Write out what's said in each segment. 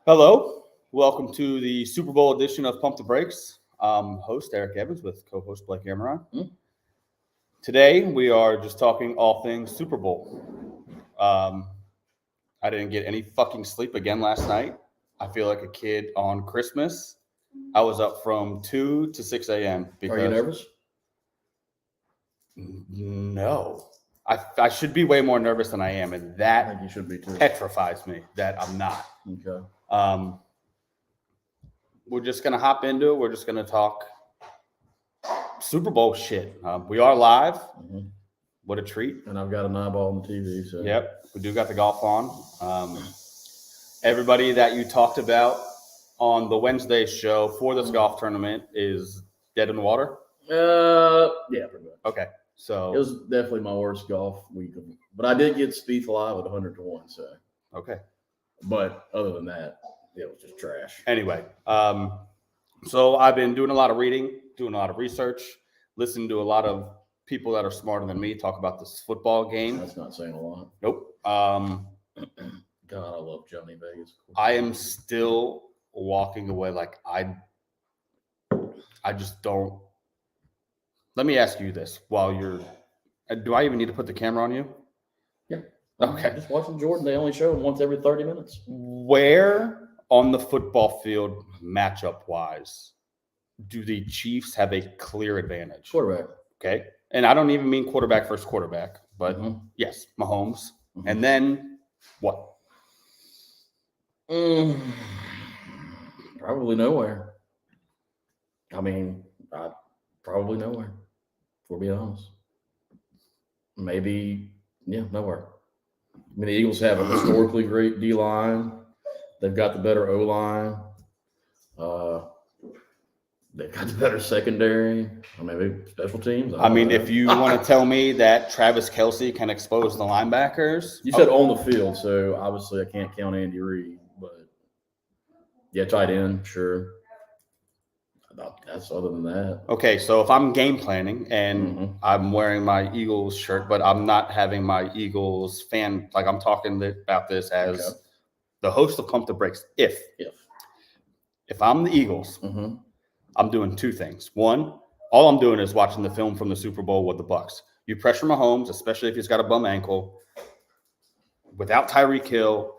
Hello, welcome to the Super Bowl edition of Pump the Brakes. I'm host Eric Evans with co-host Blake Amaron. Today we are just talking all things Super Bowl. I didn't get any fucking sleep again last night. I feel like a kid on Christmas. I was up from 2 to 6 a.m. Are you nervous? No. I should be way more nervous than I am, and I that think you should be too. petrifies me that I'm not. Okay. We're just gonna hop into it. We're just gonna talk Super Bowl shit. We are live. Mhm. What a treat! And I've got an eyeball on the TV. So Yep, we do got the golf on. Everybody that you talked about on the Wednesday show for this golf tournament is dead in the water. Yeah, pretty much. Okay, so It was definitely my worst golf week, but I did get Spieth live at 100 to 1. So, okay. but other than that, it was just trash. Anyway, so I've been doing a lot of reading, doing a lot of research, listening to a lot of people that are smarter than me talk about this football game. That's not saying a lot. Nope. God, I love Johnny Vegas. I am still walking away like I just don't. Let me ask you this while you're. Do I even need to put the camera on you? Yeah. Okay. Just watching Jordan. They only show him once every 30 minutes. Where on the football field, matchup wise, do the Chiefs have a clear advantage? Quarterback. Okay. And I don't even mean quarterback versus quarterback, but yes, Mahomes. Mhm. And then what? Probably nowhere. I mean, probably nowhere, for being honest. Maybe, nowhere. I mean, the Eagles have a historically great D-line. They've got the better O-line. They've got the better secondary. I mean, maybe special teams. I mean, if you want to tell me that Travis Kelce can expose the linebackers. You said on the field, so obviously I can't count Andy Reid, but yeah, tight end, sure. That's other than that. Okay, so if I'm game planning and I'm wearing my Eagles shirt, but I'm not having my Eagles fan, like I'm talking about this as the host of Pump the Brakes. If I'm the Eagles, I'm doing two things. One, all I'm doing is watching the film from the Super Bowl with the Bucs. You pressure Mahomes, especially if he's got a bum ankle. Without Tyreek Hill,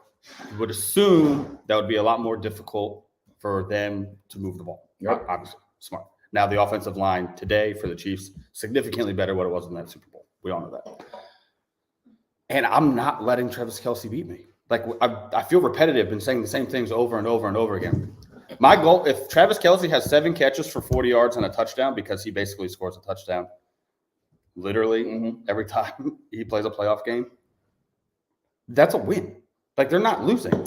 you would assume that would be a lot more difficult for them to move the ball. Yep. Obviously, smart. Now, the offensive line today for the Chiefs, significantly better what it was in that Super Bowl. We all know that. And I'm not letting Travis Kelce beat me. Like, I feel repetitive in saying the same things over and over and over again. My goal, if Travis Kelce has 7 catches for 40 yards and a touchdown, because he basically scores a touchdown literally every time he plays a playoff game, that's a win. Like, they're not losing.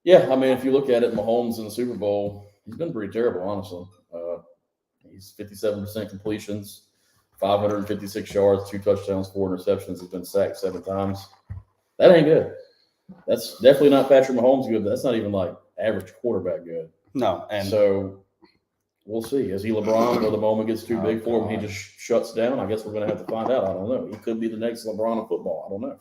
Yeah, I mean, if you look at it, Mahomes in the Super Bowl, he's been pretty terrible, honestly. He's 57% completions, 556 yards, 2 touchdowns, 4 interceptions. He's been sacked 7 times. That ain't good. That's definitely not Patrick Mahomes good. That's not even like average quarterback good. No, and so we'll see. Is he LeBron, where the moment gets too big for him, he just shuts down? I guess we're going to have to find out. I don't know. He could be the next LeBron of football. I don't know.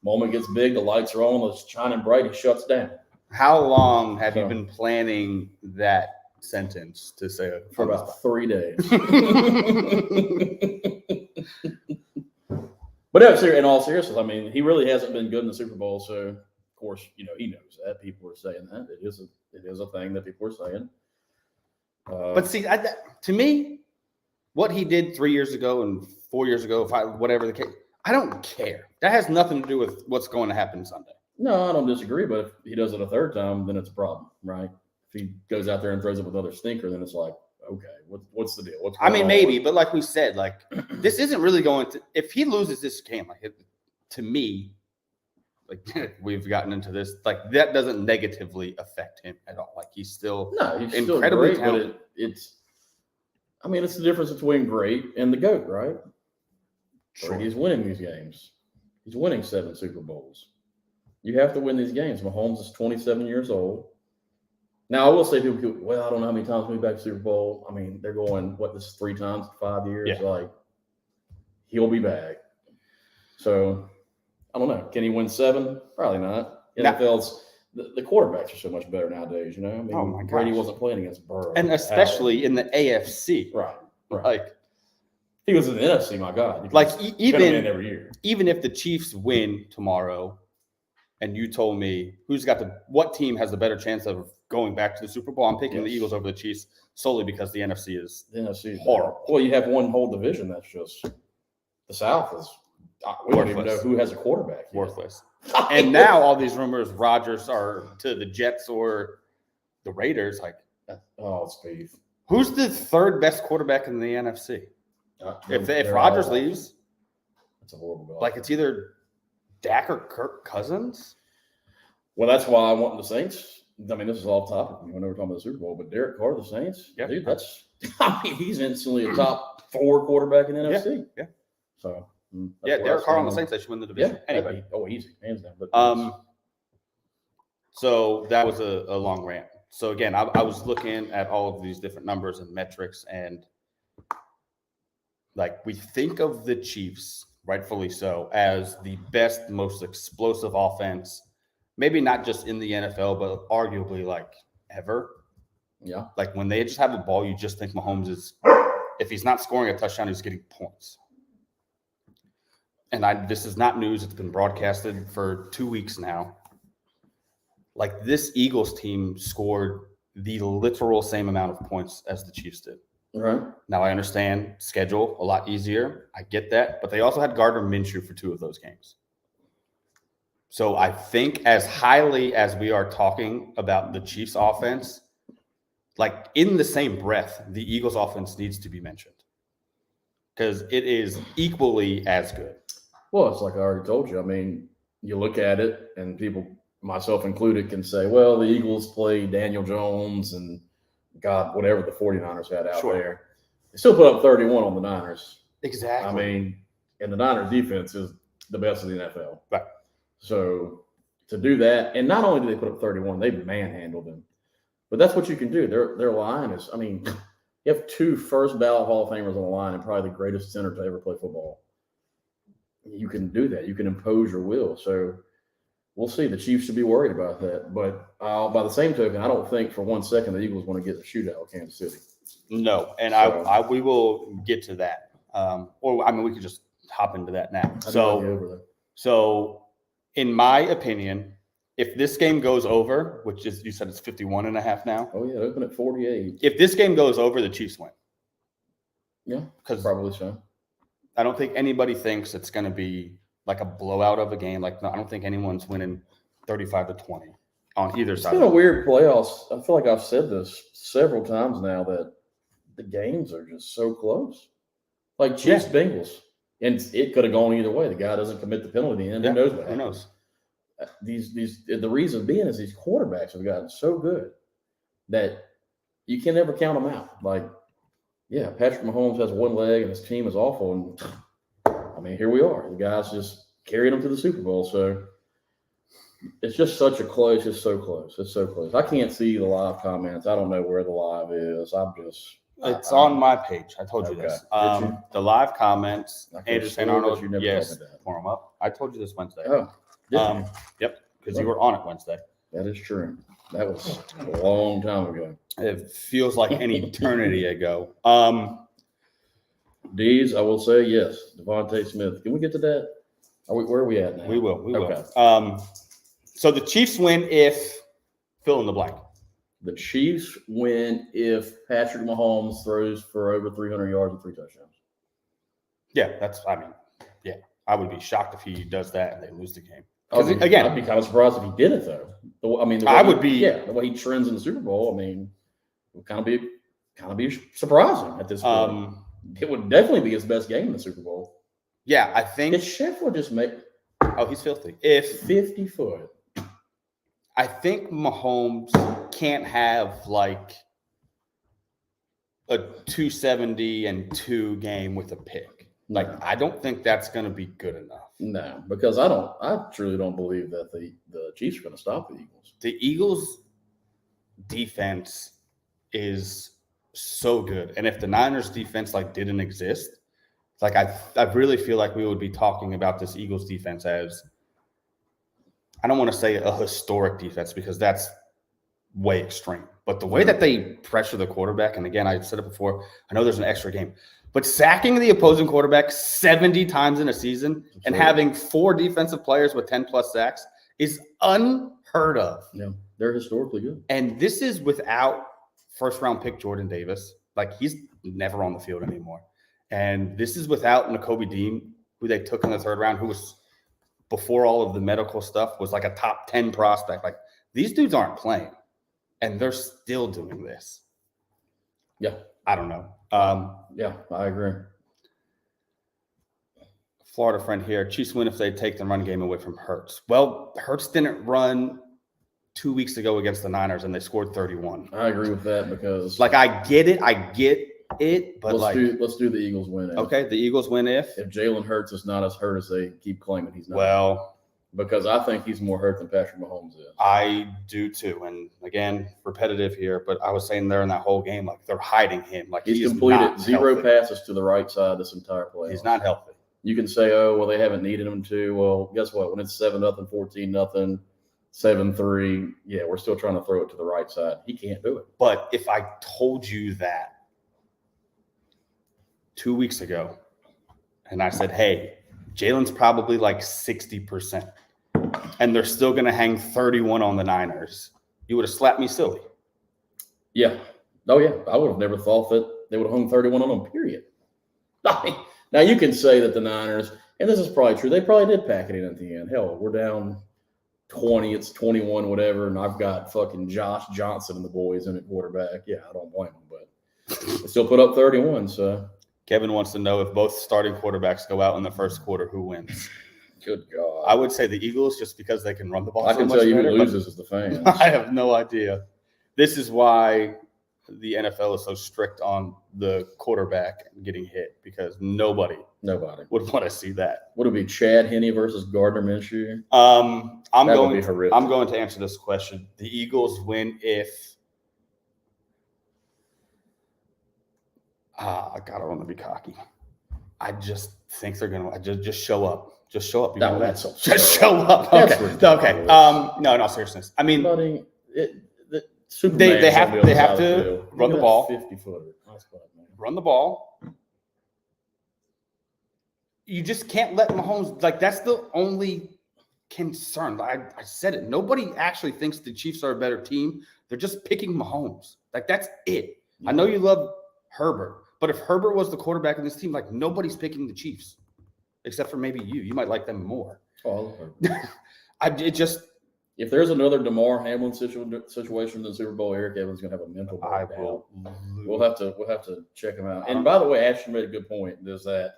Moment gets big, the lights are on, it's shining bright, he shuts down. How long have you been planning that sentence to say? For about 3 days. But no, in all seriousness, I mean, he really hasn't been good in the Super Bowl. So, of course, he knows that. People are saying that. It is a thing that people are saying. But see, to me, what he did 3 years ago and 4 years ago, whatever the case, I don't care. That has nothing to do with what's going to happen Sunday. No, I don't disagree. But if he does it a third time, then it's a problem, right? If he goes out there and throws it with another stinker, then it's like, okay, what's the deal? Maybe, but like we said, like this isn't really going to. If he loses this game, like to me, like we've gotten into this, like that doesn't negatively affect him at all. Like he's still incredibly great, talented. But it's the difference between great and the GOAT, right? Sure. Brady's winning these games. He's winning 7 Super Bowls. You have to win these games. Mahomes is 27 years old. Now, I will say people go, well, I don't know how many times we'll be back to Super Bowl. I mean, they're going, this is 3 times in 5 years? Yeah. Like, he'll be back. So, I don't know. Can he win 7? Probably not. NFL's the quarterbacks are so much better nowadays. I mean, Oh my Brady gosh. wasn't playing against Burrow, And especially in the AFC. right. Like, he was in the NFC. My God, like even every year. Even if the Chiefs win tomorrow, and you told me what team has the better chance of going back to the Super Bowl, I'm picking the Eagles over the Chiefs solely because the NFC is horrible. Well, you have one whole division that's just the South is. We don't even know who has a quarterback yet. Worthless. And now all these rumors, Rodgers are to the Jets or the Raiders. Like, it's beef. Who's the third best quarterback in the NFC? If Rodgers leaves, that's a horrible goal. Like, it's either Dak or Kirk Cousins. Well, that's why I want the Saints. I mean, this is off topic. We were never talking about the Super Bowl, but Derek Carr, the Saints, dude, he's instantly a top 4 quarterback in the NFC. Yeah. So. Derek Carr on the Saints, they should win the division. Yeah, anyway. Easy, hands down. But so that was a long rant. So again, I was looking at all of these different numbers and metrics, and like, we think of the Chiefs, rightfully so, as the best, most explosive offense, maybe not just in the NFL, but arguably like ever. Yeah. Like, when they just have a ball, you just think Mahomes is, if he's not scoring a touchdown, he's getting points. And this is not news. It's been broadcasted for 2 weeks now. Like, this Eagles team scored the literal same amount of points as the Chiefs did. Right. Now, I understand schedule a lot easier. I get that. But they also had Gardner Minshew for 2 of those games. So I think as highly as we are talking about the Chiefs offense, like, in the same breath, the Eagles offense needs to be mentioned because it is equally as good. Well, it's like I already told you. I mean, you look at it, and people, myself included, can say, well, the Eagles play Daniel Jones and God, whatever the 49ers had out there. They still put up 31 on the Niners. Exactly. I mean, and the Niners defense is the best in the NFL. Right. So to do that, and not only do they put up 31, they manhandled them. But that's what you can do. Their line is, I mean, you have 2 first ballot Hall of Famers on the line and probably the greatest center to ever play football. You can do that. You can impose your will. So we'll see. The Chiefs should be worried about that. But by the same token, I don't think for 1 second the Eagles want to get the shootout with Kansas City. No, and we will get to that. We could just hop into that now. So in my opinion, if this game goes over, which is, you said it's 51.5 now. Oh, yeah, open at 48. If this game goes over, the Chiefs win. Yeah, probably so. I don't think anybody thinks it's going to be like a blowout of a game. Like, no, I don't think anyone's winning 35-20 on either side. It's been a weird playoffs. I feel like I've said this several times now that the games are just so close. Like Chiefs Bengals, and it could have gone either way. The guy doesn't commit the penalty, and who knows what happens. Who knows? The reason being is these quarterbacks have gotten so good that you can never count them out. Like, yeah, Patrick Mahomes has 1 leg and his team is awful. And I mean, here we are. The guys just carried them to the Super Bowl. So it's just such a close. It's so close. It's so close. I can't see the live comments. I don't know where the live is. It's on my page. I told you this. The live comments, Andrew St. Arnold, pour them up. I told you this Wednesday. Oh, yep, because you were on it Wednesday. That is true. That was a long time ago. It feels like an eternity ago. D's, I will say yes. Devontae Smith. Can we get to that? Where are we at now? We will. Okay. So the Chiefs win if fill in the blank. The Chiefs win if Patrick Mahomes throws for over 300 yards and 3 touchdowns. Yeah, I would be shocked if he does that and they lose the game. Again, I'd be kind of surprised if he did it though. The way he trends in the Super Bowl. I mean, it would kind of be surprising at this point. It would definitely be his best game in the Super Bowl. Yeah, I think. Did Sheffield just make? Oh, he's filthy. If 50 foot. I think Mahomes can't have like a 270-2 game with a pick. Like, I don't think that's going to be good enough. No, because I truly don't believe that the Chiefs are going to stop the Eagles. The Eagles' defense is so good. And if the Niners' defense didn't exist, I really feel like we would be talking about this Eagles defense as I don't want to say a historic defense because that's way extreme. But the way that they pressure the quarterback, and again, I said it before, I know there's an extra game, but sacking the opposing quarterback 70 times in a season and having 4 defensive players with 10-plus sacks is unheard of. Yeah, they're historically good. And this is without first-round pick Jordan Davis. Like, he's never on the field anymore. And this is without Nakobe Dean, who they took in the 3rd round, who was, before all of the medical stuff, was like a top 10 prospect. Like, these dudes aren't playing. And they're still doing this. Yeah. I don't know. Yeah, I agree. Florida friend here. Chiefs win if they take the run game away from Hurts. Well, Hurts didn't run 2 weeks ago against the Niners, and they scored 31. I agree with that because, like, I get it, but let's do the Eagles win. Okay, the Eagles win if Jalen Hurts is not as hurt as they keep claiming he's not. Well, because I think he's more hurt than Patrick Mahomes is. I do too. And again, repetitive here, but I was saying there in that whole game, like, they're hiding him. Like, he's completed 0 passes to the right side this entire play. He's not healthy. You can say, oh, well, they haven't needed him to. Well, guess what? When it's 7-0, 14-0, 7-3, yeah, we're still trying to throw it to the right side. He can't do it. But if I told you that 2 weeks ago, and I said, hey, Jalen's probably like 60%, and they're still going to hang 31 on the Niners, you would have slapped me silly. Yeah. Oh, yeah. I would have never thought that they would have hung 31 on them, period. Now, you can say that the Niners, and this is probably true, they probably did pack it in at the end. Hell, we're down 20, it's 21, whatever, and I've got fucking Josh Johnson and the boys in at quarterback. Yeah, I don't blame them, but they still put up 31, so. Kevin wants to know if both starting quarterbacks go out in the first quarter, who wins? Good God. I would say the Eagles, just because they can run the ball. I can tell you who loses is the fans. I have no idea. This is why the NFL is so strict on the quarterback getting hit, because nobody would want to see that. Would it be Chad Henne versus Gardner Minshew? I'm going to answer this question. The Eagles win if I don't want to be cocky. I just think they're going to just show up. Just show up. No, just show up. Okay. No, seriousness. I mean, buddy, they have to run the ball. 50-footer. Run the ball. You just can't let Mahomes, like, that's the only concern. I said it. Nobody actually thinks the Chiefs are a better team. They're just picking Mahomes. Like, that's it. Yeah. I know you love Herbert, but if Herbert was the quarterback in this team, like, nobody's picking the Chiefs except for maybe you. You might like them more. Oh, If there's another DeMar Hamlin situation in the Super Bowl, Eric Evans is going to have a mental breakdown. We'll have to check him out. And by the way, Ashton made a good point. There's that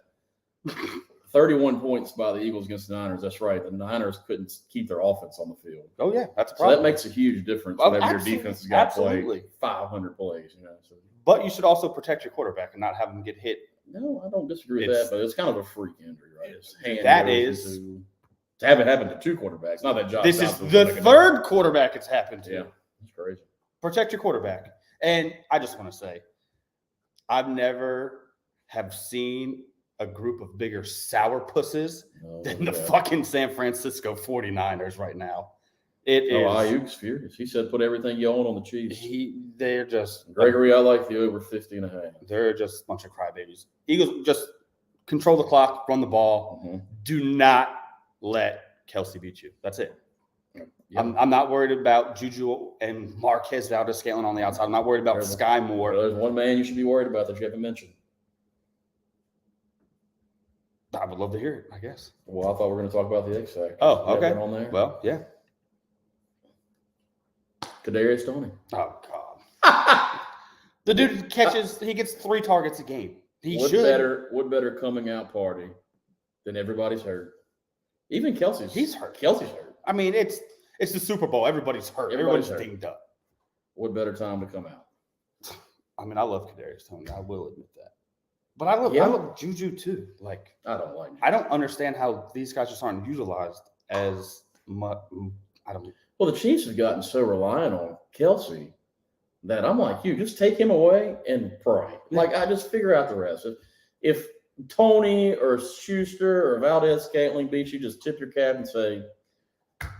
31 points by the Eagles against the Niners. That's right. The Niners couldn't keep their offense on the field. Oh yeah, that's a problem. So that makes a huge difference whenever your defense has got to play 500 plays. So. But you should also protect your quarterback and not have him get hit. No, I don't disagree with that. But it's kind of a freak injury, right? His hand to have it happen to 2 quarterbacks. Not that Josh. This is the 3rd quarterback it's happened to. Yeah, it's crazy. Protect your quarterback. And I just want to say, I've never have seen a group of bigger sourpusses than the fucking San Francisco 49ers right now. Ayuk's furious. He said, "Put everything you own on the Chiefs." They're just Gregory. I like the over 50.5. They're just a bunch of crybabies. Eagles just control the clock, run the ball. Mm-hmm. Do not let Kelsey beat you. That's it. Yep. I'm not worried about Juju and Marquez Valdes-Scantling on the outside. I'm not worried about Sky Moore. Well, there's one man you should be worried about that you haven't mentioned. I would love to hear it, I guess. Well, I thought we were going to talk about the X Factor. Oh, okay. On there? Well, yeah. Kadarius Toney. Oh, God. The dude he gets 3 targets a game. What better coming out party than everybody's hurt? Even Kelsey's. He's hurt. Kelsey's hurt. I mean, it's the Super Bowl. Everybody's hurt. Everybody's dinged up. What better time to come out? I mean, I love Kadarius Toney. I will admit that. But I love Juju too. Like, I don't like Juju. I don't understand how these guys just aren't utilized as much. I don't. Well, the Chiefs have gotten so reliant on Kelsey that I'm like, just take him away and pray. Like, I just figure out the rest. If Toney or Schuster or Valdes-Scantling beat you, just tip your cap and say,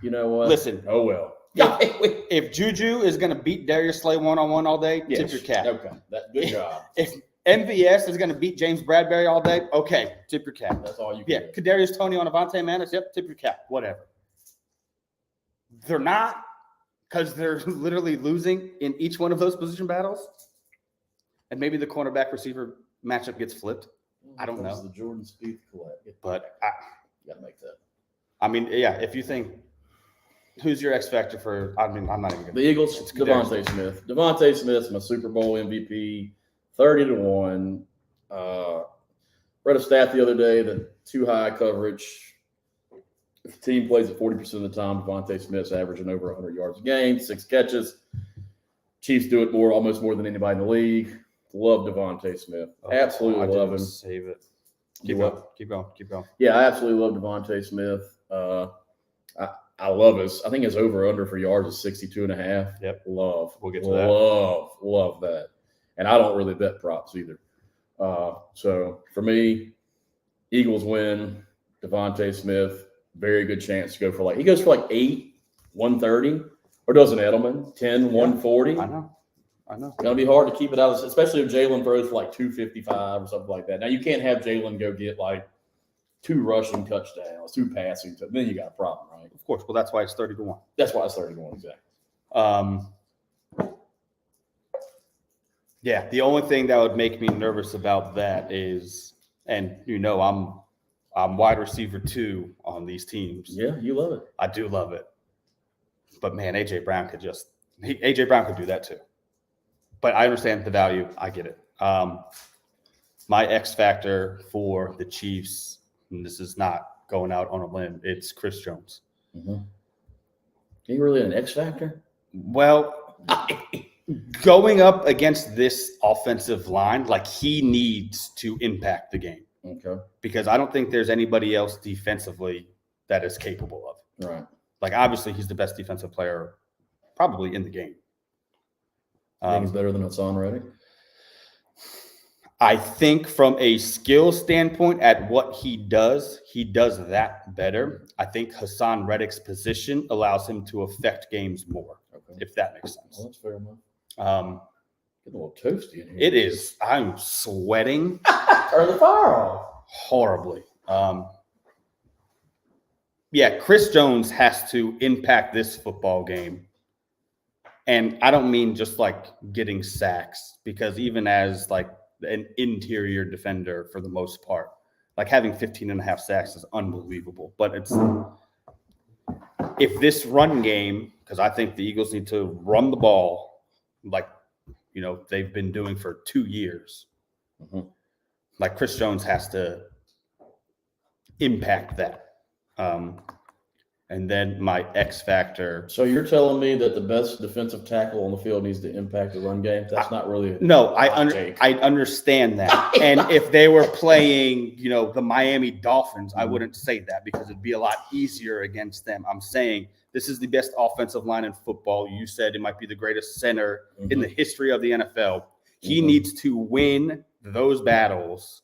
You know what? Listen. Oh, well. If Juju is going to beat Darius Slay one-on-one all day, tip your cap. Okay. Good job. If MVS is going to beat James Bradbury all day, okay, tip your cap. That's all you can do. Kadarius Toney on Avonte Maddox, yep, tip your cap, whatever. They're not, because they're literally losing in each one of those position battles. And maybe the cornerback receiver matchup gets flipped. I don't know. The Jordan Spieth collect. But you got to make that. I mean, yeah, if you think, who's your X factor for, I mean, I'm not even going to. The Eagles, Devontae Smith. Devontae Smith's my Super Bowl MVP, 30-1. Read a stat the other day that too high coverage. If the team plays it 40% of the time, Devontae Smith's averaging over 100 yards a game, 6 catches. Chiefs do it almost more than anybody in the league. Love Devontae Smith. Absolutely love him. Save it. Keep going. Yeah, I absolutely love Devontae Smith. I love I think his over-under for yards is 62.5. Yep. Love. We'll get to that. Love that. And I don't really bet props either. So for me, Eagles win. Devontae Smith, very good chance to go for he goes for 8, 130, or doesn't Edelman, 10, 140. I know. It's going to be hard to keep it out, especially if Jalen throws for 255 or something like that. Now, you can't have Jalen go get 2 rushing touchdowns, 2 passing. Then you got a problem, right? Of course. Well, that's why it's 30-1. That's why it's 30-1, exactly. Yeah, the only thing that would make me nervous about that is, and I'm wide receiver 2 on these teams. Yeah, you love it. I do love it. But man, AJ Brown could do that too. But I understand the value. I get it. My X factor for the Chiefs, and this is not going out on a limb, it's Chris Jones. Mm-hmm. He really an X factor? Well, going up against this offensive line, he needs to impact the game. Okay. Because I don't think there's anybody else defensively that is capable of it. Right. Obviously, he's the best defensive player probably in the game. I think he's better than Hassan Reddick. I think from a skill standpoint at what he does that better. I think Hassan Reddick's position allows him to affect games more, if that makes sense. Well, that's fair enough. Getting a little toasty in here. It is. I'm sweating. Turn the fire off. Horribly. Chris Jones has to impact this football game. And I don't mean just getting sacks, because even as an interior defender for the most part, having 15.5 sacks is unbelievable. But if this run game, because I think the Eagles need to run the ball they've been doing for 2 years. Mm-hmm. Chris Jones has to impact that. And then my X factor. So you're telling me that the best defensive tackle on the field needs to impact the run game? That's not really I understand that. And if they were playing, the Miami Dolphins, I wouldn't say that, because it'd be a lot easier against them. I'm saying this is the best offensive line in football. You said it might be the greatest center in the history of the NFL. He needs to win those battles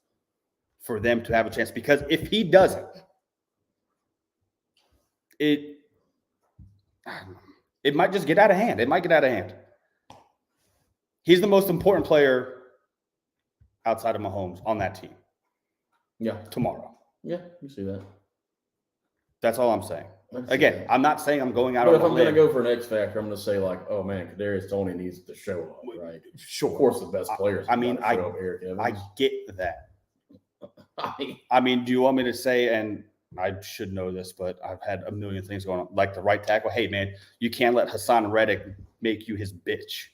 for them to have a chance, because if he doesn't, it might just get out of hand. It might get out of hand. He's the most important player outside of Mahomes on that team. Yeah. Tomorrow. Yeah, you see that. That's all I'm saying. Again, I'm not saying I'm going out but on a limb. But if I'm going to go for an X factor, I'm going to say oh man, Kadarius Toney needs to show up, right? Sure. Of course, the best players. I get that. I mean, do you want me to say, and I should know this, but I've had a million things going on, the right tackle. Hey, man, you can't let Hassan Reddick make you his bitch.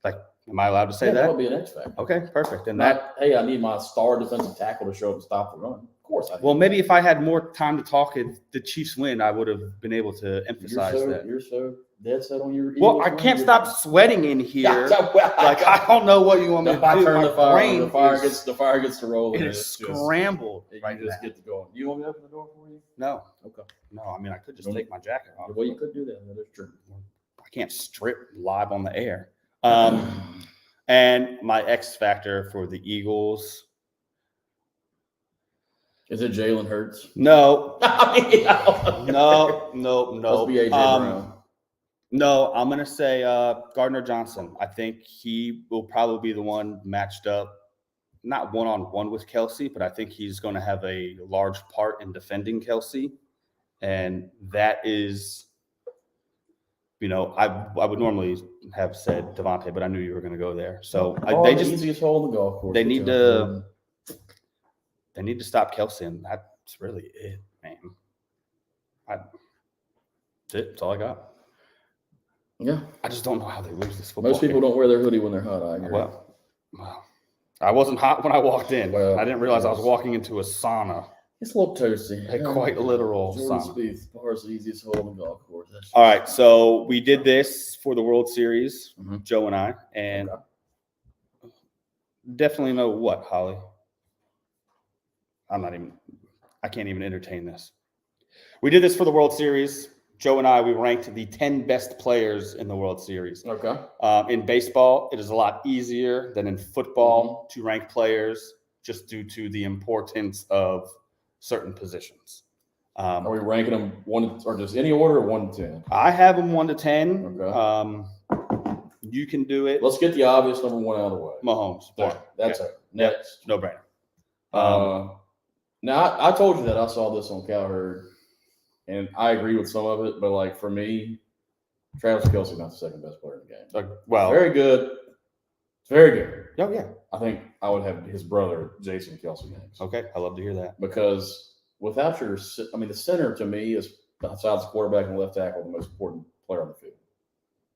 Am I allowed to say that? That would be an X factor. Okay, perfect. And hey, I need my star defensive tackle to show up and stop the run. Of course. Maybe if I had more time to talk and the Chiefs win, I would have been able to emphasize that. You're so dead set on your. Well, I can't stop sweating in here. I don't know what you want me to do. Turn the fire gets to roll. It is scrambled. You just get to go. You want me to open the door for you? No. Okay. No, I mean, I could just take my jacket off. Well, you could do that. That is true. I can't strip live on the air. And my X factor for the Eagles, Is it Jalen Hurts? No. No. No. Must be AJ Brown. No, I'm going to say Gardner Johnson. I think he will probably be the one matched up, not one-on-one with Kelsey, but I think he's going to have a large part in defending Kelsey. And that is, I would normally have said Devontae, but I knew you were going to go there. So the easiest hole in the golf course. They need to stop Kelsey, and that's really it, man. That's all I got. Yeah. I just don't know how they lose this football Most people don't wear their hoodie when they're hot. I agree. Well, I wasn't hot when I walked in. Well, I didn't realize I was walking into a sauna. It's a little toasty. A quite literal Jordan sauna. Spieth, far the easiest hole in the golf course. All right, so we did this for the World Series, Joe and I, and definitely know what, Holly? I can't even entertain this. We did this for the World Series. Joe and I, we ranked the 10 best players in the World Series. Okay. In baseball, it is a lot easier than in football to rank players just due to the importance of certain positions. Are we ranking them one or just any order, or 1 to 10? I have them 1 to 10. Okay. You can do it. Let's get the obvious number 1 out of the way. Mahomes. That's it. Next. No brainer. Now, I told you that I saw this on Cowherd, and I agree with some of it, but like for me, Travis Kelce not the second best player in the game. Very good. It's very good. Oh, yeah. I think I would have his brother, Jason Kelce, next. Okay. I love to hear that. Because without the center to me is, besides the quarterback and left tackle, the most important player on the field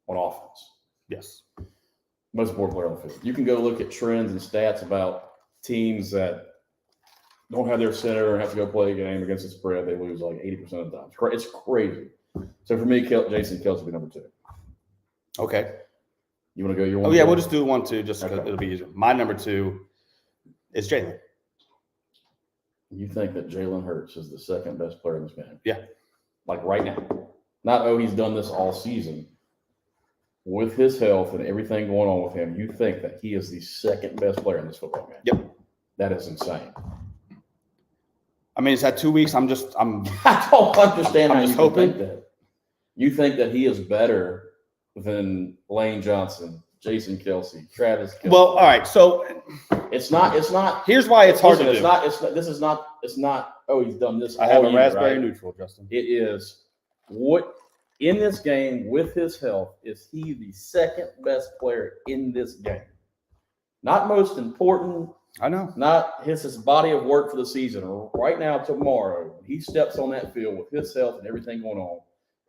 on offense. Yes. Most important player on the field. You can go look at trends and stats about teams that don't have their center and have to go play a game against the spread. They lose like 80% of the time. It's crazy. So for me, Jason Kelce will be number 2. Okay. You want to go your 1? Oh, yeah, we'll just do 1, 2, just because Okay. it'll be easier. My number 2 is Jalen. You think that Jalen Hurts is the second best player in this game? Yeah. Like right now. Not, he's done this all season. With his health and everything going on with him, you think that he is the second best player in this football game? Yep. That is insane. I mean, it's had 2 weeks. I don't understand how you hoping. think that. You think that he is better than Lane Johnson, Jason Kelce, Travis Kelce. Well, all right. So it's not. Here's why it's hard to do. It's not. Oh, he's done this. I have a year, raspberry right? neutral, Justin. It is what in this game with his health is he the second best player in this game? Not most important. I know. Not his body of work for the season. Right now, tomorrow, he steps on that field with his health and everything going on.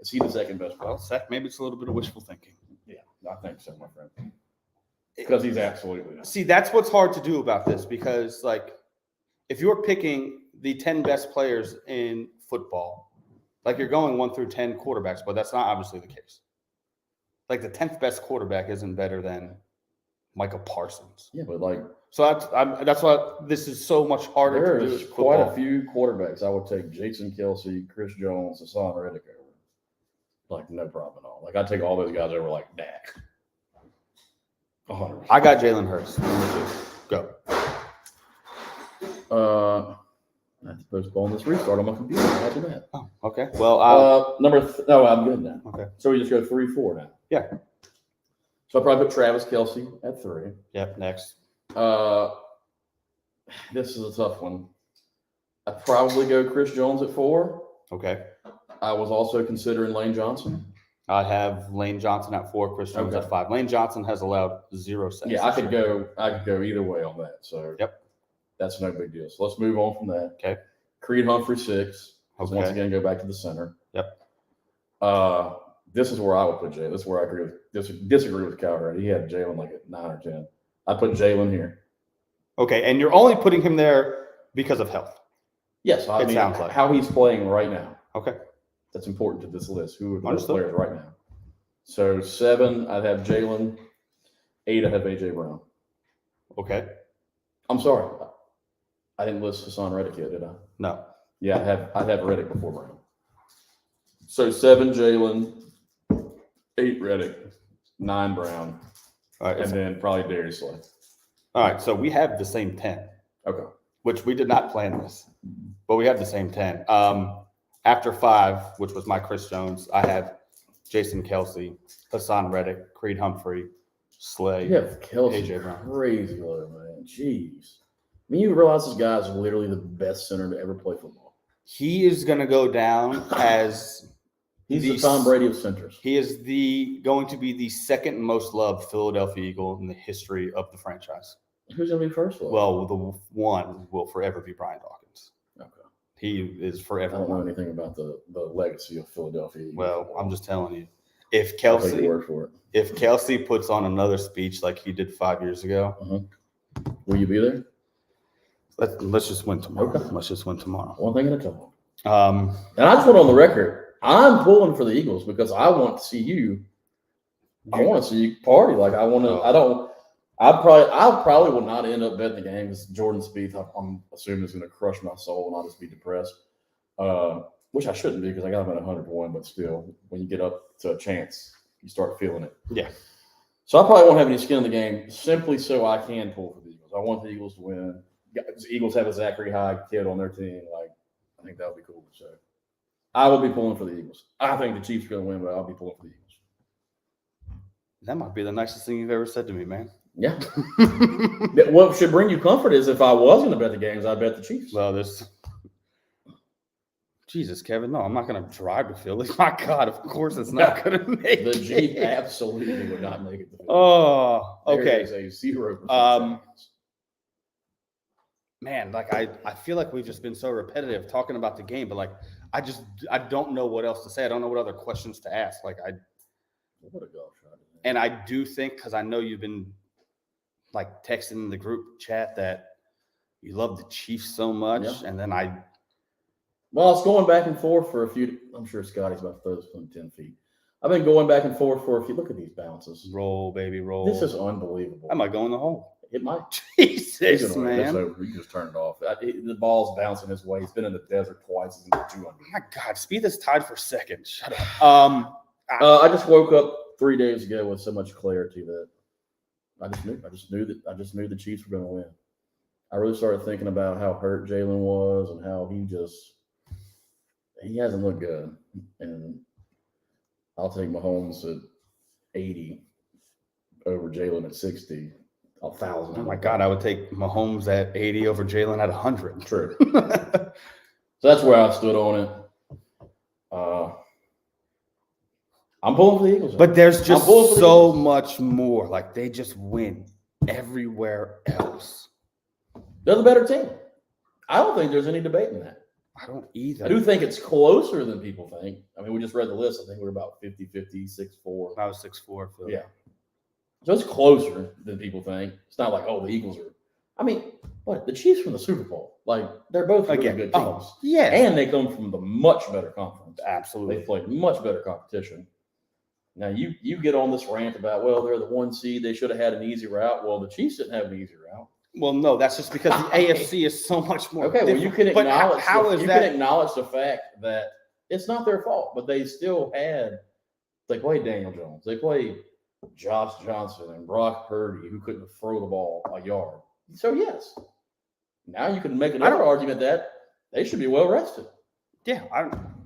Is he the second best player? Well, maybe it's a little bit of wishful thinking. Yeah, I think so, my friend. Because he's absolutely not. See, that's what's hard to do about this because, like, if you're picking the 10 best players in football, like you're going 1 through 10 quarterbacks, but that's not obviously the case. Like the 10th best quarterback isn't better than Michael Parsons. Yeah, but like. So that's why this is so much harder to do. There's quite a few quarterbacks I would take Jason Kelce, Chris Jones, Hassan Reddick over. Like, no problem at all. Like, I'd take all those guys over like Dak. 100%. I got Jalen Hurts. Go. I have to postpone this restart on my computer. Imagine that. Oh, okay. Well, no, I'm good now. Okay. So we just go 3-4 now. Yeah. So I probably put Travis Kelce at 3. Yep. Next. This is a tough one. I'd probably go Chris Jones at 4. Okay. I was also considering Lane Johnson. I have Lane Johnson at 4, Chris Jones at 5. Lane Johnson has allowed 0 sacks. Yeah, I could go either way on that. So yep. That's no big deal. So let's move on from that. Okay. Creed Humphrey 6. Okay. Once again, go back to the center. Yep. This is where I would put Jalen. This is where I disagree with Cowherd. He had Jalen like at 9 or 10. I put Jalen here. Okay, and you're only putting him there because of health. Yes, I mean sounds like how he's playing right now. Okay. That's important to this list. Who are the best Understood. players right now? So 7, I'd have Jalen. 8, I'd have AJ Brown. Okay. I'm sorry. I didn't list Hassan Reddick yet, did I? No. Yeah, I'd have Reddick before Brown. So 7, Jalen. 8, Reddick. 9, Brown. All right. And then probably Darius Slay. All right. So we have the same 10. Okay. Which we did not plan this. but we have the same 10. After 5, which was my Chris Jones, I have Jason Kelsey, Hassan Reddick, Creed Humphrey, Slay. Yeah, Kelsey, AJ Brown. crazy low, man. Jeez. I mean, you realize this guy is literally the best center to ever play football. He is going to go down as He's the Tom Brady of centers. He is going to be the second most loved Philadelphia Eagle in the history of the franchise. Who's going to be first? Well, the one will forever be Brian Dawkins. Okay. He is forever. I don't know anything about the legacy of Philadelphia Eagles. Well, I'm just telling you. If I'll take your word for it. If Kelsey puts on another speech like he did 5 years ago, will you be there? Let's just win tomorrow. Okay. Let's just win tomorrow. One thing at a time. And I just went on the record. I'm pulling for the Eagles because I want to see you. I want to see you party. Like I want to. I probably will not end up betting the game because Jordan Spieth, I'm assuming, is going to crush my soul and I'll just be depressed. Which I shouldn't be because I got him at 100-1, but still, when you get up to a chance, you start feeling it. Yeah. So I probably won't have any skin in the game simply so I can pull for the Eagles. I want the Eagles to win. The Eagles have a Zachary Hyde kid on their team. Like, I think that would be cool. So I will be pulling for the Eagles. I think the Chiefs are going to win, but I'll be pulling for the Eagles. That might be the nicest thing you've ever said to me, man. Yeah. What should bring you comfort is if I was going to bet the games, I'd bet the Chiefs. Well, Jesus, Kevin, no, I'm not going to drive to Philly. My God, of course it's not going to make the it. Jeep absolutely would not make it to Philly. Oh, okay. There is a 0% chance. Man, like I feel like we've just been so repetitive talking about the game, but like I don't know what else to say. I don't know what other questions to ask. Like What a golf shot. And I do think, because I know you've been like texting in the group chat that you love the Chiefs so much, and then Well, it's going back and forth for a few. I'm sure Scotty's about to throw this from 10 feet. I've been going back and forth for a few. Look at these bounces. Roll, baby, roll. This is unbelievable. I might go in the hole. It might. Jesus, man. It's over. You just turned it off. The ball's bouncing his way. He's been in the desert twice. He's in the 200. My God, Spieth is tied for second. Shut up. I just woke up 3 days ago with so much clarity that I just knew the Chiefs were going to win. I really started thinking about how hurt Jalen was and how he hasn't looked good. And I'll take Mahomes at 80 over Jalen at 60. 1,000. Oh my God, I would take Mahomes at 80 over Jalen at 100. True. So that's where I stood on it. I'm pulling for the Eagles. But there's just so much more. Like they just win everywhere else. They're the better team. I don't think there's any debate in that. I don't either. I do think it's closer than people think. I mean, we just read the list. I think we're about 50-50, 6-4. I was 6'4". Yeah. So it's closer than people think. It's not like, oh, the Eagles are. I mean, what? The Chiefs from the Super Bowl. Like, they're both really good teams. Oh, yeah. And they come from the much better conference. Absolutely. They played much better competition. Now, you get on this rant about, well, they're the 1 seed. They should have had an easy route. Well, the Chiefs didn't have an easy route. Well, no, that's just because the AFC is so much more. Okay, well, you can acknowledge can acknowledge the fact that it's not their fault, but they still they played Daniel Jones. They played Josh Johnson and Brock Purdy, who couldn't throw the ball a yard. So, yes, now you can make another argument that they should be well rested. Yeah.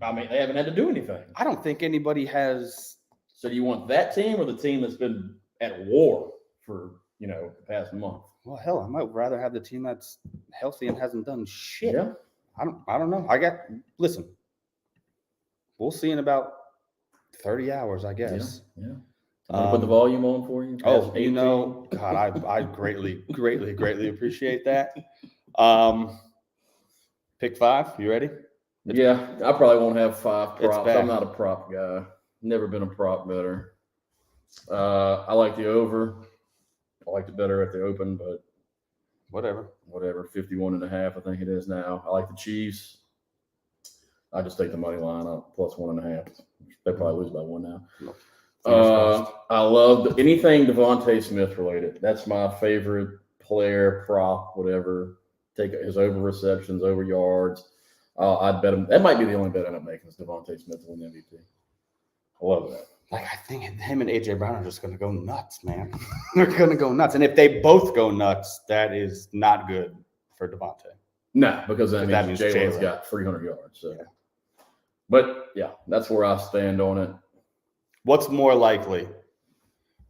I mean, they haven't had to do anything. I don't think anybody has. So do you want that team or the team that's been at war for, the past month? Well, hell, I might rather have the team that's healthy and hasn't done shit. Yeah. I don't know. Listen, we'll see in about 30 hours, I guess. Yeah. Put the volume on for you. Oh, God, I greatly, greatly, greatly appreciate that. Pick 5. You ready? Yeah, I probably won't have 5 props. I'm not a prop guy. Never been a prop better. I like the over. I liked it better at the open, but whatever. 51.5, I think it is now. I like the Chiefs. I just take the money line up plus 1.5. They probably lose by 1 now. No. I love anything Devontae Smith related. That's my favorite player, prop, whatever. Take his over receptions, over yards. I'd bet him. That might be the only bet I end up making is Devontae Smith to win MVP. I love that. Like, I think him and AJ Brown are just going to go nuts, man. They're going to go nuts. And if they both go nuts, that is not good for Devontae. No, because that That means means Jalen's Jalen. got 300 yards. So, Yeah. But yeah, that's where I stand on it. What's more likely?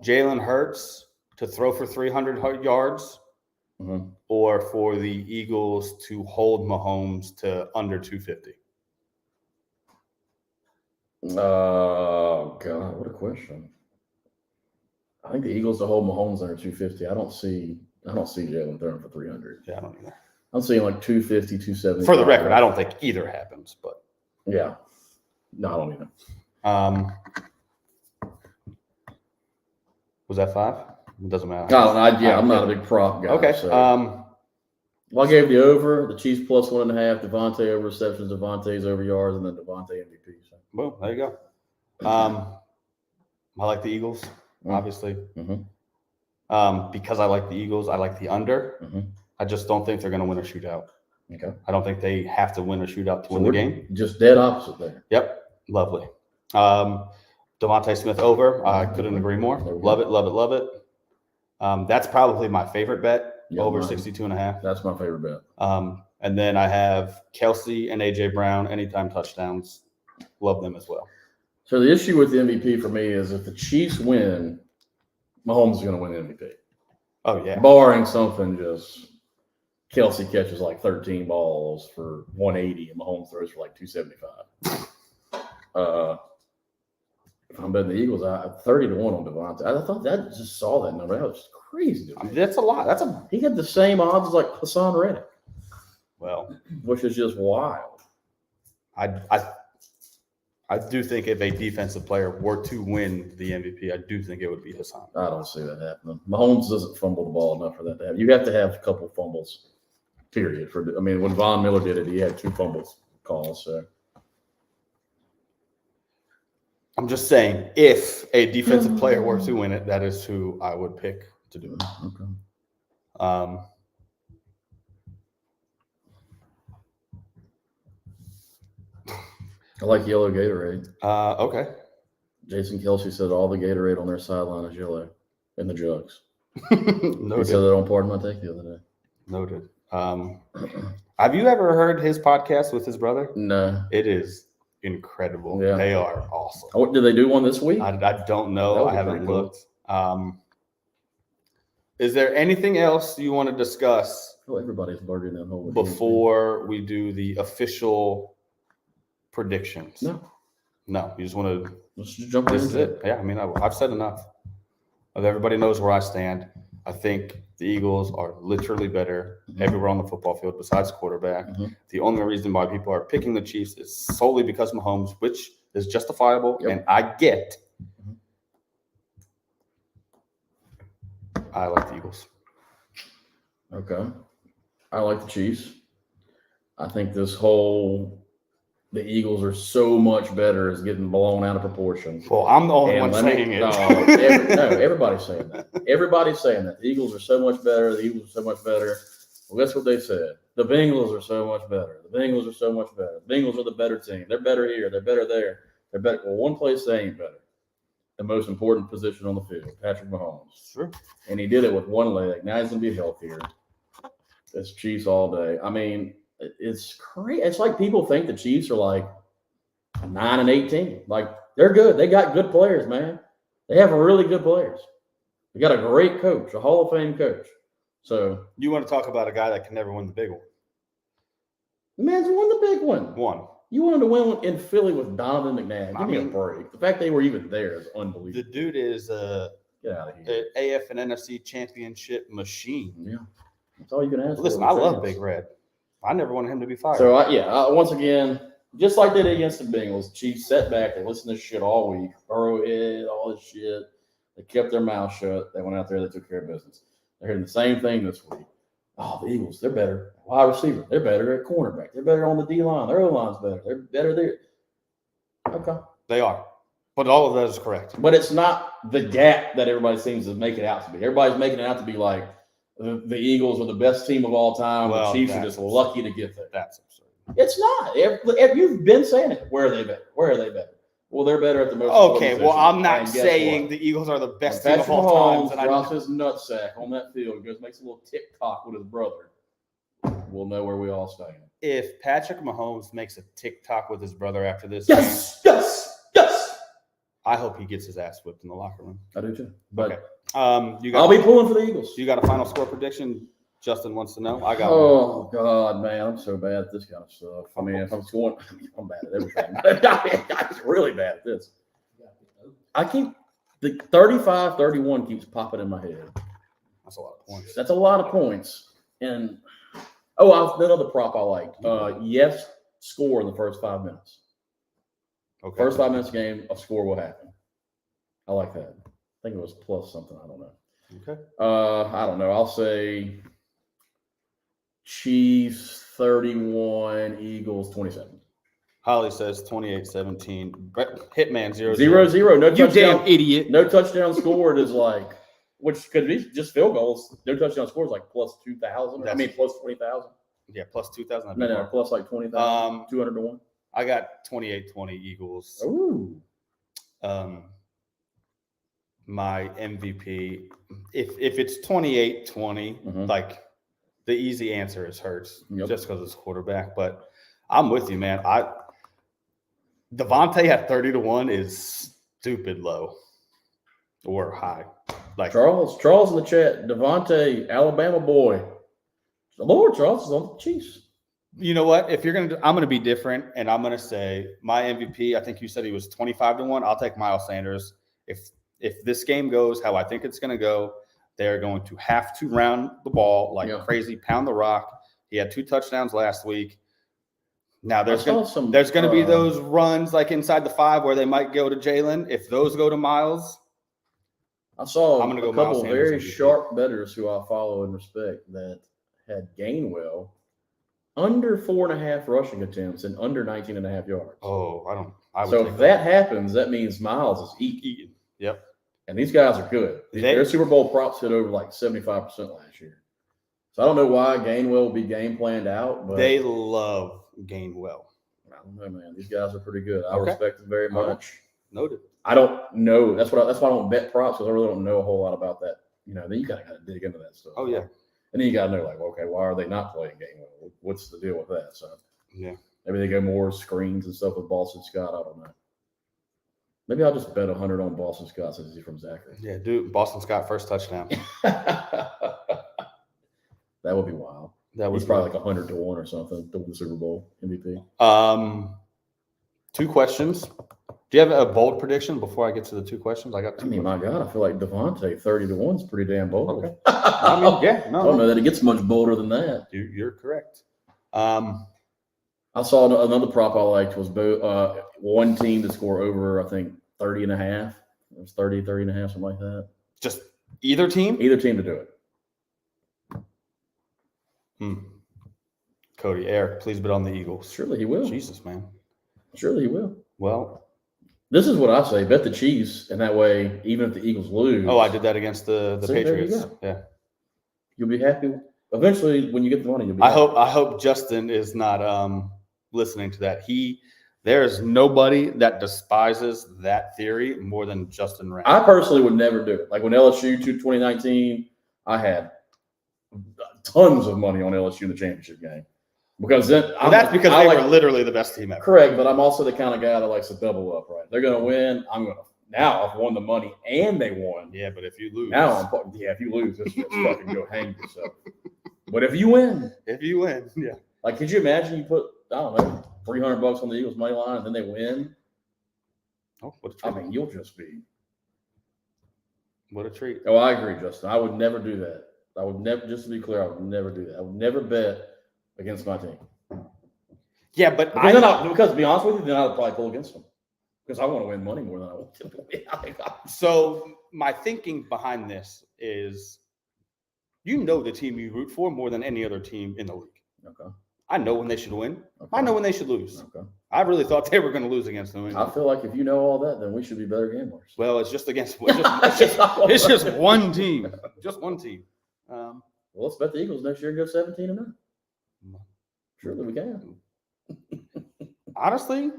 Jalen Hurts to throw for 300 yards Mhm. or for the Eagles to hold Mahomes to under 250? Oh God, what a question! I think the Eagles to hold Mahomes under 250. I don't see Jalen throwing for 300. Yeah, I don't either. I'm seeing like 250, 270. For the record, I don't think either happens, but Yeah, no, I don't either. Was that 5? It doesn't matter. I'm not a big prop guy. Okay. So. Well, I gave the over, the Chiefs plus 1.5, Devontae over receptions, Devontae's over yards, and then Devontae MVP. So. Boom, there you go. I like the Eagles, obviously. Mm-hmm. Because I like the Eagles, I like the under. Mm-hmm. I just don't think they're going to win a shootout. Okay. I don't think they have to win a shootout to win the game. Just dead opposite there. Yep. Lovely. Devontae Smith over. I couldn't agree more. Love it, love it, love it. That's probably my favorite bet, over 62.5. That's my favorite bet. And then I have Kelsey and A.J. Brown, anytime touchdowns. Love them as well. So the issue with the MVP for me is if the Chiefs win, Mahomes is going to win the MVP. Oh, yeah. Barring something just Kelsey catches like 13 balls for 180 and Mahomes throws for like 275. If I'm betting the Eagles, I 30-1 on Devontae. I thought that just saw that number. That was crazy. I mean, that's a lot. He had the same odds as like Hassan Reddick. Well, which is just wild. I do think if a defensive player were to win the MVP, I do think it would be Hassan. I don't see that happening. Mahomes doesn't fumble the ball enough for that to happen. You have to have a couple fumbles, period. When Von Miller did it, he had 2 fumbles calls. So. I'm just saying, if a defensive player were to win it, that is who I would pick to do it. Okay. I like yellow Gatorade. Okay. Jason Kelsey said all the Gatorade on their sideline is yellow in the jugs. Noted. He said that on Pardon My Take the other day. Noted. Have you ever heard his podcast with his brother? No. It is incredible. Yeah. They are awesome. Oh, did they do one this week? I don't know. I haven't looked. Is there anything else you want to discuss? Oh, everybody's burning that whole before we do the official predictions? No. You just want to. Let's just jump. This is it. Yeah. I mean, I've said enough. Everybody knows where I stand. I think the Eagles are literally better everywhere on the football field besides quarterback. The only reason why people are picking the Chiefs is solely because Mahomes, which is justifiable, and I get. I like the Eagles. Okay. I like the Chiefs. I think the Eagles are so much better is getting blown out of proportion. Well, I'm the only one saying it. Everybody's saying that. Everybody's saying that. The Eagles are so much better. The Eagles are so much better. Well, that's what they said. The Bengals are so much better. The Bengals are so much better. The Bengals are the better team. They're better here. They're better there. They're better. Well, one place they ain't better. The most important position on the field, Patrick Mahomes. Sure. And he did it with one leg. Now he's going to be healthier. It's Chiefs all day. I mean, it's crazy. It's like people think the Chiefs are like 9-18. Like, they're good. They got good players, man. They have really good players. They got a great coach, a Hall of Fame coach. So you want to talk about a guy that can never win the big one? The man's won the big one. You wanted to win in Philly with Donovan McNabb. Give me a break. The fact they were even there is unbelievable. The dude is get out of here. An AF and NFC championship machine. Yeah, that's all you can ask. Listen, I love Big Red. I never wanted him to be fired. So once again, just like they did against the Bengals, Chiefs set back. They listened to shit all week. Burrowhead, all this shit. They kept their mouth shut. They went out there. They took care of business. They're hearing the same thing this week. Oh, the Eagles, they're better. Wide receiver, they're better at cornerback. They're better on the D line. Their O line's better. They're better there. Okay. They are. But all of that is correct. But it's not the gap that everybody seems to make it out to be. Everybody's making it out to be like the Eagles are the best team of all time. Well, the Chiefs are just lucky to get there. That's absurd. It's not. You've been saying it. Where are they better? Where are they better? Well, they're better at the most. Okay, well, I'm not saying the Eagles are the best team of all time. Drops his nutsack on that field. He goes makes a little TikTok with his brother. we'll know where we all stand. If Patrick Mahomes makes a TikTok with his brother after this Yes. I hope he gets his ass whipped in the locker room. I do too. But Okay. I'll be pulling for the Eagles. You got a final score prediction? Justin wants to know. I got Oh God, man, I'm so bad at this kind of stuff. I mean, if I'm scoring, I'm bad at everything. I'm really bad at this. I keep the 35-31 keeps popping in my head. That's a lot of points. That's a lot of points. And another prop I liked. Yes, score in the first 5 minutes. Okay. First 5 minutes of game, a score will happen. I like that. I think it was plus something. I don't know. Okay. I don't know. I'll say Chiefs 31, Eagles 27. Holly says 28-17. Hitman 0-0. 0-0. No You touchdown. damn idiot. No touchdown scored is like, which could be just field goals. No touchdown score is like plus 2,000. I mean, plus 20,000. Yeah, plus 2,000. No, plus like 20,000. 200 to 1. I got 28-20 Eagles. Ooh. My MVP, if it's 28-20, like the easy answer is Hurts, just because it's quarterback. But I'm with you, man. Devontae at 30-1 is stupid low or high. Like Charles in the chat. Devontae, Alabama boy. Lord, Charles is on the Chiefs. You know what? If you're I'm gonna be different, and I'm gonna say my MVP. I think you said he was 25-1. I'll take Miles Sanders. If this game goes how I think it's gonna go, they're going to have to round the ball like crazy, pound the rock. He had 2 touchdowns last week. Now there's going to be those runs like inside the 5 where they might go to Jalen. If those go to Miles, I'm going to go a couple Miles very Sanders sharp bettors who I follow and respect that had Gainwell under 4.5 rushing attempts and under 19.5 yards. Oh, So if that happens, that means Miles is eating. Yep. And these guys are good. Their Super Bowl props hit over like 75% last year. So I don't know why Gainwell will be game planned out, but they love Gainwell. I don't know, man. These guys are pretty good. I respect them very much. Noted. I don't know. That's why I don't bet props, because I really don't know a whole lot about that. Then you kind of got to dig into that stuff. Oh yeah. And then you got to know, like, okay, why are they not playing Gainwell? What's the deal with that? So yeah, maybe they go more screens and stuff with Boston Scott. I don't know. Maybe I'll just bet 100 on Boston Scott since he's from Zachary. Yeah, dude. Boston Scott first touchdown. That would be wild. He's probably like 100 to 1 or something to win the Super Bowl MVP. 2 questions. Do you have a bold prediction before I get to the 2 questions? I got 2. My God, I feel like Devontae 30 to 1 is pretty damn bold. Okay. I don't know that it gets much bolder than that. You're correct. I saw another prop I liked was one team to score over, I think, 30.5. It was 30.5, something like that. Just either team? Either team to do it. Cody, Eric, please bet on the Eagles. Surely he will. Jesus, man. Surely he will. Well, this is what I say. Bet the Chiefs, and that way, even if the Eagles lose. Oh, I did that against the Patriots. Yeah. You'll be happy. Eventually, when you get the money, you'll be happy. I hope Justin is not listening to that. There's nobody that despises that theory more than Justin Rand. I personally would never do it. Like when LSU 2019, I had tons of money on LSU in the championship game. Because that's because they were literally the best team ever. Correct, but I'm also the kind of guy that likes to double up, right? They're going to win. Now I've won the money and they won. Yeah, but if you lose. If you lose, just fucking go hang yourself. But if you win. Yeah. Like, could you imagine you put, I don't know, $300 on the Eagles money line and then they win? Oh, what a treat. I mean, you'll just be. What a treat. Oh, I agree, Justin. I would never do that. I would never, just to be clear, I would never do that. I would never bet against my team. Yeah, but because to be honest with you, then I would probably pull against them. Because I want to win money more than I want to win. So my thinking behind this is, the team you root for more than any other team in the league. Okay. I know when they should win. Okay. I know when they should lose. Okay. I really thought they were going to lose against New England. I feel like if you know all that, then we should be better gamblers. Well, it's just it's just one team. Just one team. Well, let's bet the Eagles next year and go 17-0. Surely we can. Honestly,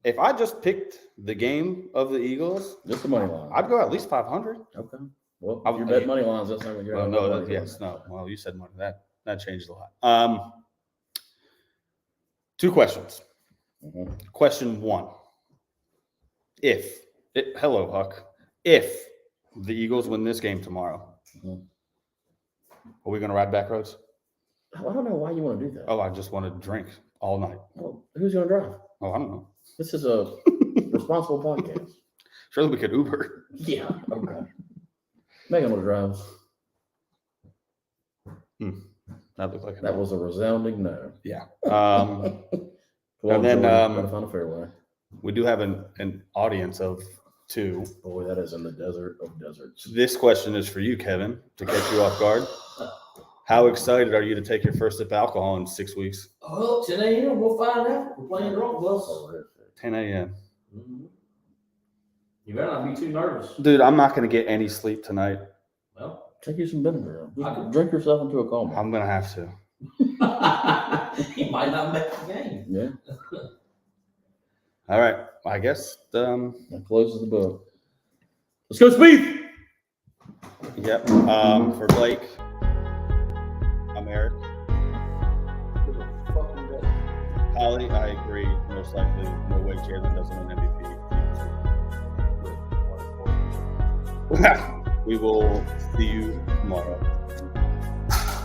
if I just picked the game of the Eagles, just the money line, I'd go at least 500. Okay. Well, if you bet money lines, that's not going to get Well, no. Well, you said more than that. that changes a lot. 2 questions. Mhm. Question 1. Hello, Huck. If the Eagles win this game tomorrow, Mhm. are we going to ride back roads? I don't know why you want to do that. Oh, I just want to drink all night. Well, who's going to drive? Oh, I don't know. This is a responsible podcast. Surely we could Uber. Yeah. Okay. Megan will drive. That looked like a That was a resounding no. Yeah. Come on, And then, Jordan, gotta find a fairway. We do have an audience of 2. Boy, that is in the desert of deserts. This question is for you, Kevin, to catch you off guard. How excited are you to take your first sip of alcohol in 6 weeks? Oh, 10 a.m. We'll find out. We're playing drunk bus. 10 a.m. Mm-hmm. You better not be too nervous. Dude, I'm not going to get any sleep tonight. Well, Take you some Benadryl. I can- Drink yourself into a coma. I'm going to have to. he might not make the game. Yeah. All right. I guess, That closes the book. Let's go, Speed! yep. For Blake, I'm Eric. Holly, I agree. Most likely, no way Jalen doesn't win MVP. We will see you tomorrow.